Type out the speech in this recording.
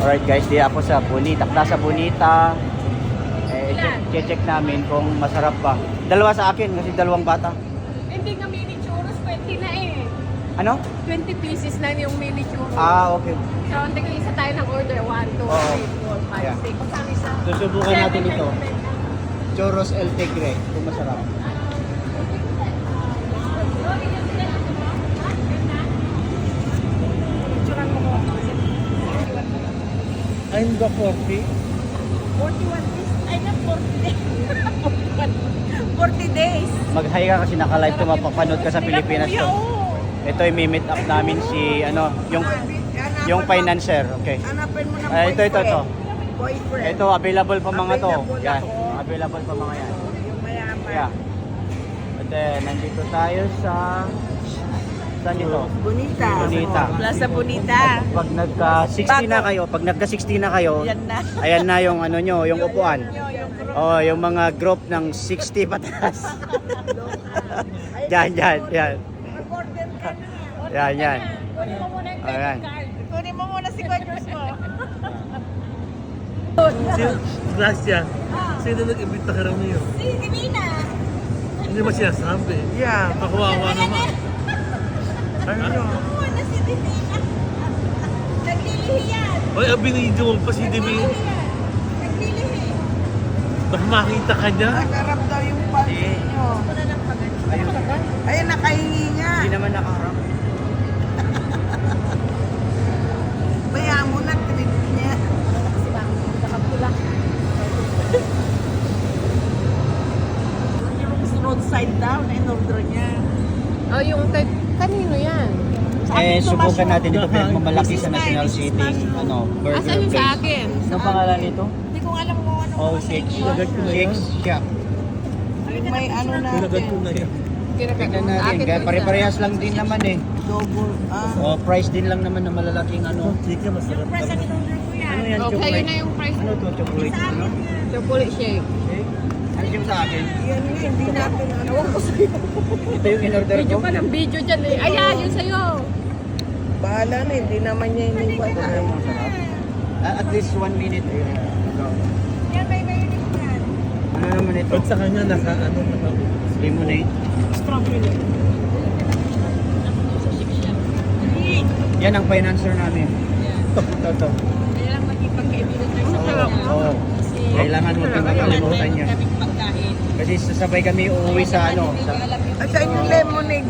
Alright guys, di ako sa Bonita. Nasa Bonita. Check namin kung masarap ba. Dalawa sa akin kasi dalawang bata. Hindi nga mini churros, 20 na eh. Ano? 20 pieces na yung mini churros. Okay. So, tigil-isa tayo ng order. 1, 2, 3, 4, 5, Yeah. 6. Saan isa? Susubukan natin ito. Churros El Tigre. Kung masarap. Picturean mo ko. Ay, ba 40? 41 days. Ay, not 40 days. 40 days. Mag-hi ka kasi naka-live to, mapapanood ka sa Pilipinas to. Ito yung meet up namin si, yung financer. Okay. Hanapin mo ng Ito. boyfriend. Ito, available pa mga to. Available Yan. ako. Available pa mga yan. Yung mayaman. Yeah. At nandito tayo sa... Saan ito? Bonita. Bonita. Plaza Bonita. Pag nagka-60 na kayo, Yan na. ayan na yung ano nyo, yung upuan. Oh, yung mga group ng 60 pataas. Yan. Mag-order ka na. Yan. Kunin mo muna yung Ayan. credit card. Kunin mo muna si Quadros mo. Gracia, sino nag-imbita ka raw niyo? Si Divina. Hindi mo siya sabi. Yeah. Kakuwawa naman. Ano? Muna si Divina. Naglilihi yan. Oy, binidyo mo pa si Demi. Naglilihi. Baka makita ka niya. Nagarap daw yung pansin nyo. Ayun. Ayun, nakahingi nga. Hindi naman nakaharap. Bayaan mo na, trip niya. Kasi bang nakapula. Yung roadside down, in-order niya. Oh, yung kanino yan? Subukan natin ito pinagmamalaki sa National This is City, national. burger Asan yung sa place. akin? Anong pangalan nito? Hindi ko alam kung ano. Oh, Shake Shack. Yung may ano Pinagad ko natin. na yan. Tignan natin, kaya pare-parehas lang din naman eh. Double. Oh, price din lang naman na malalaking ano. Sige, masarap ka. Ano yan, Okay, chocolate? yun na yung price. Ano to, chocolate? Ano? Chocolate shake. Eh, ano yung sa akin? Yan nga, hindi natin ano. Ewan ko sa'yo. Ito yung in-order Video ko. ka ng video dyan eh. Ayan, yun sa'yo. Bahala na, hindi naman niya iniwan. At least 1 minute. Ayun. Go. Yan, may mayroon yan. Ano naman ito? Pag sa kanya, naka. Lemonade. Strawberry. Yan ang financer namin. Ito. Kaya lang magipagkaibigan tayo sa kanya. Oo. Kailangan mo itong makalimutan niya. Kaming pagkain. Kasi sasabay kami uuwi sa ano. Sa, At saan yung lemonade